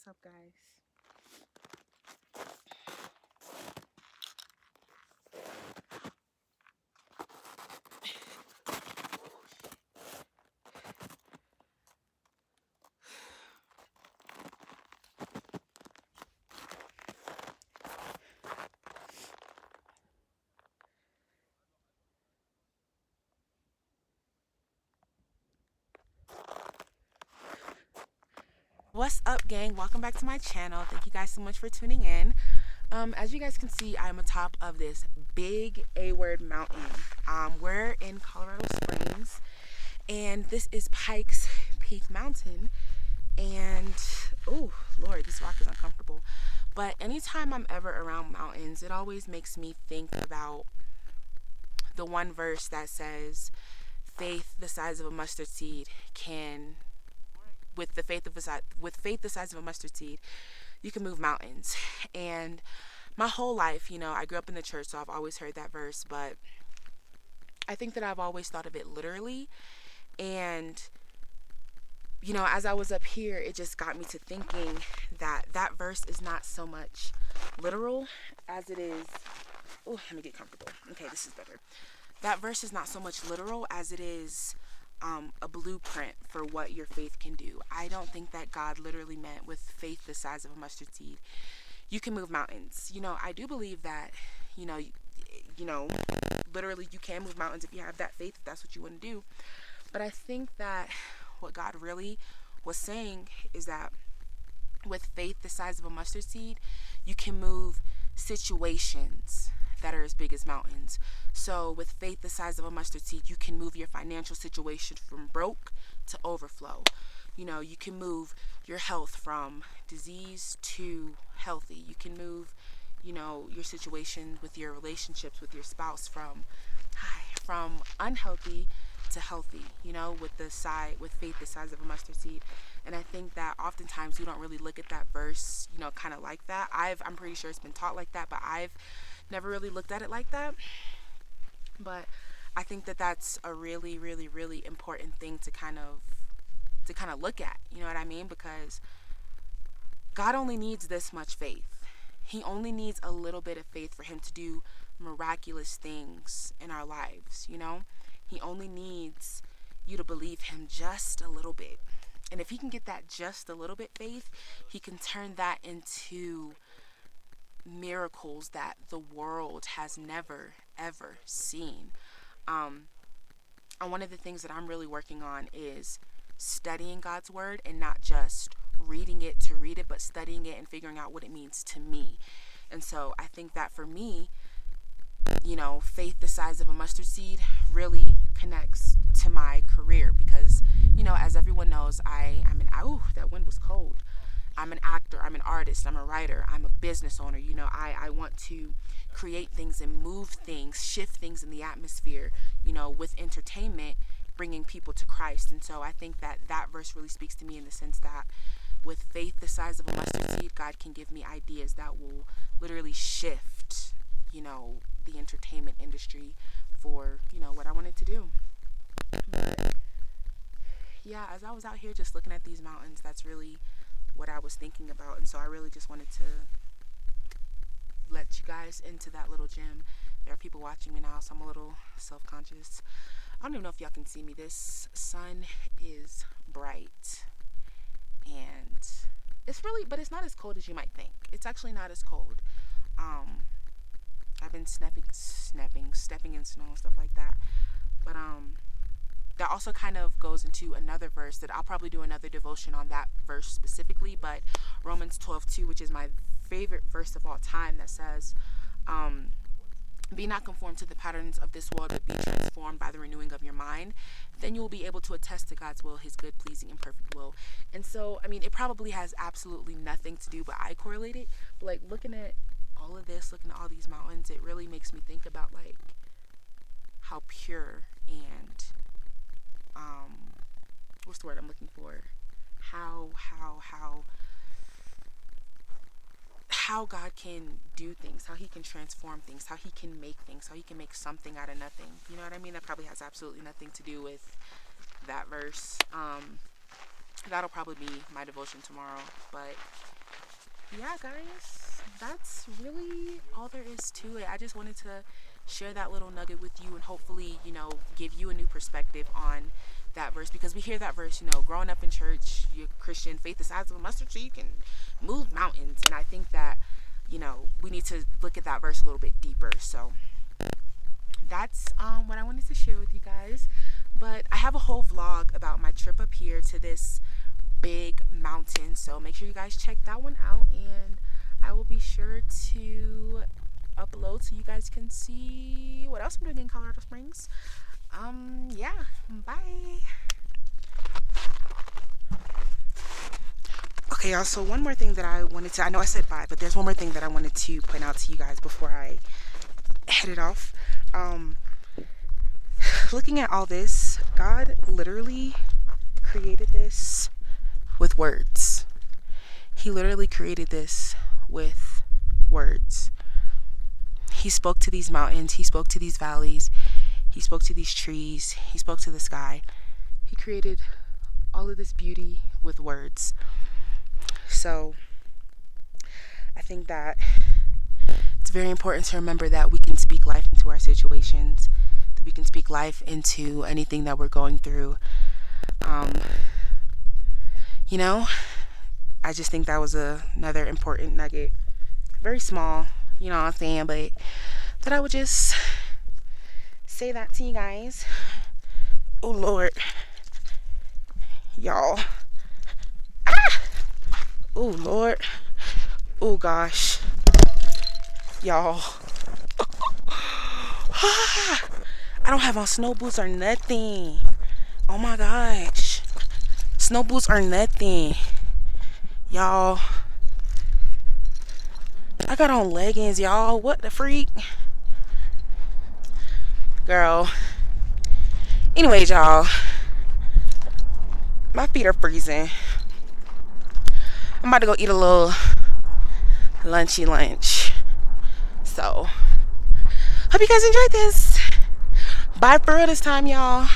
What's up, guys? What's up, gang? Welcome back to my channel. Thank you guys so much for tuning in. As you guys can see, I'm atop of this big A-word mountain. We're in Colorado Springs, and this is Pikes Peak Mountain. And oh Lord, this rock is uncomfortable. But anytime I'm ever around mountains, it always makes me think about the one verse that says, "Faith the size of a mustard seed can." With faith the size of a mustard seed, you can move mountains. And my whole life, I grew up in the church, so I've always heard that verse, but I think that I've always thought of it literally. And as I was up here, it just got me to thinking that that verse is not so much literal as it is. Oh, let me get comfortable. Okay, this is better. That verse is not so much literal as it is a blueprint for what your faith can do. I don't think that God literally meant with faith the size of a mustard seed, you can move mountains. I do believe that, literally you can move mountains if you have that faith, if that's what you want to do. But I think that what God really was saying is that with faith the size of a mustard seed, you can move situations that are as big as mountains. So with faith the size of a mustard seed, you can move your financial situation from broke to overflow. You can move your health from disease to healthy. You can move, your situation with your relationships with your spouse from unhealthy to healthy, with faith the size of a mustard seed. And I think that oftentimes we don't really look at that verse, kind of like that. I'm pretty sure it's been taught like that, but I've never really looked at it like that. But I think that that's a really, really, really important thing to kind of look at. You know what I mean? Because God only needs this much faith. He only needs a little bit of faith for him to do miraculous things in our lives. He only needs you to believe him just a little bit. And if he can get that just a little bit faith, he can turn that into miracles that the world has never ever seen. And one of the things that I'm really working on is studying God's word, and not just reading it to read it, but studying it and figuring out what it means to me. And so I think that for me, faith the size of a mustard seed really connects to my career because, as everyone knows, that wind was cold. I'm an actor, I'm an artist, I'm a writer, I'm a business owner. I want to create things and move things, shift things in the atmosphere, with entertainment, bringing people to Christ. And so I think that that verse really speaks to me in the sense that with faith the size of a mustard seed, God can give me ideas that will literally shift, the entertainment industry for, what I wanted to do. But yeah, as I was out here just looking at these mountains, that's really what I was thinking about. And so I really just wanted to let you guys into that little gem. There are people watching me now, so I'm a little self-conscious. I don't even know if y'all can see me. This sun is bright, and but it's not as cold as you might think. It's actually not as cold. I've been stepping in snow and stuff like that. But that also kind of goes into another verse that I'll probably do another devotion on that verse specifically. But Romans 12:2, which is my favorite verse of all time, that says, "Be not conformed to the patterns of this world, but be transformed by the renewing of your mind. Then you will be able to attest to God's will, his good, pleasing, and perfect will." And so, it probably has absolutely nothing to do, but I correlate it. But looking at all of this, looking at all these mountains, it really makes me think about how pure and what's the word I'm looking for? How God can do things, how he can transform things, how he can make things, how he can make something out of nothing. You know what I mean? That probably has absolutely nothing to do with that verse. That'll probably be my devotion tomorrow. But yeah, guys, that's really all there is to it. I just wanted to share that little nugget with you and hopefully, give you a new perspective on that verse, because we hear that verse, growing up in church, you're Christian, faith the size of a mustard seed can move mountains. And I think that, we need to look at that verse a little bit deeper. So that's what I wanted to share with you guys. But I have a whole vlog about my trip up here to this big mountain, so make sure you guys check that one out, and I will be sure to upload so you guys can see what else I'm doing in Colorado Springs. Yeah, bye. Okay, y'all, so one more thing that I know I said bye, but there's one more thing that I wanted to point out to you guys before I head it off. Looking at all this, God literally created this with words. He literally created this with words. He spoke to these mountains, he spoke to these valleys, he spoke to these trees, he spoke to the sky. He created all of this beauty with words. So I think that it's very important to remember that we can speak life into our situations, that we can speak life into anything that we're going through. I just think that was another important nugget. Very small, you know what I'm saying, but that I would just say that to you guys. Oh, Lord. Y'all. Ah! Oh, Lord. Oh, gosh. Y'all. I don't have on snow boots or nothing. Oh, my gosh. Snow boots or nothing. Y'all. I got on leggings, y'all. What the freak? Girl. Anyways, y'all. My feet are freezing. I'm about to go eat a little lunchy lunch. So, hope you guys enjoyed this. Bye for real this time, y'all.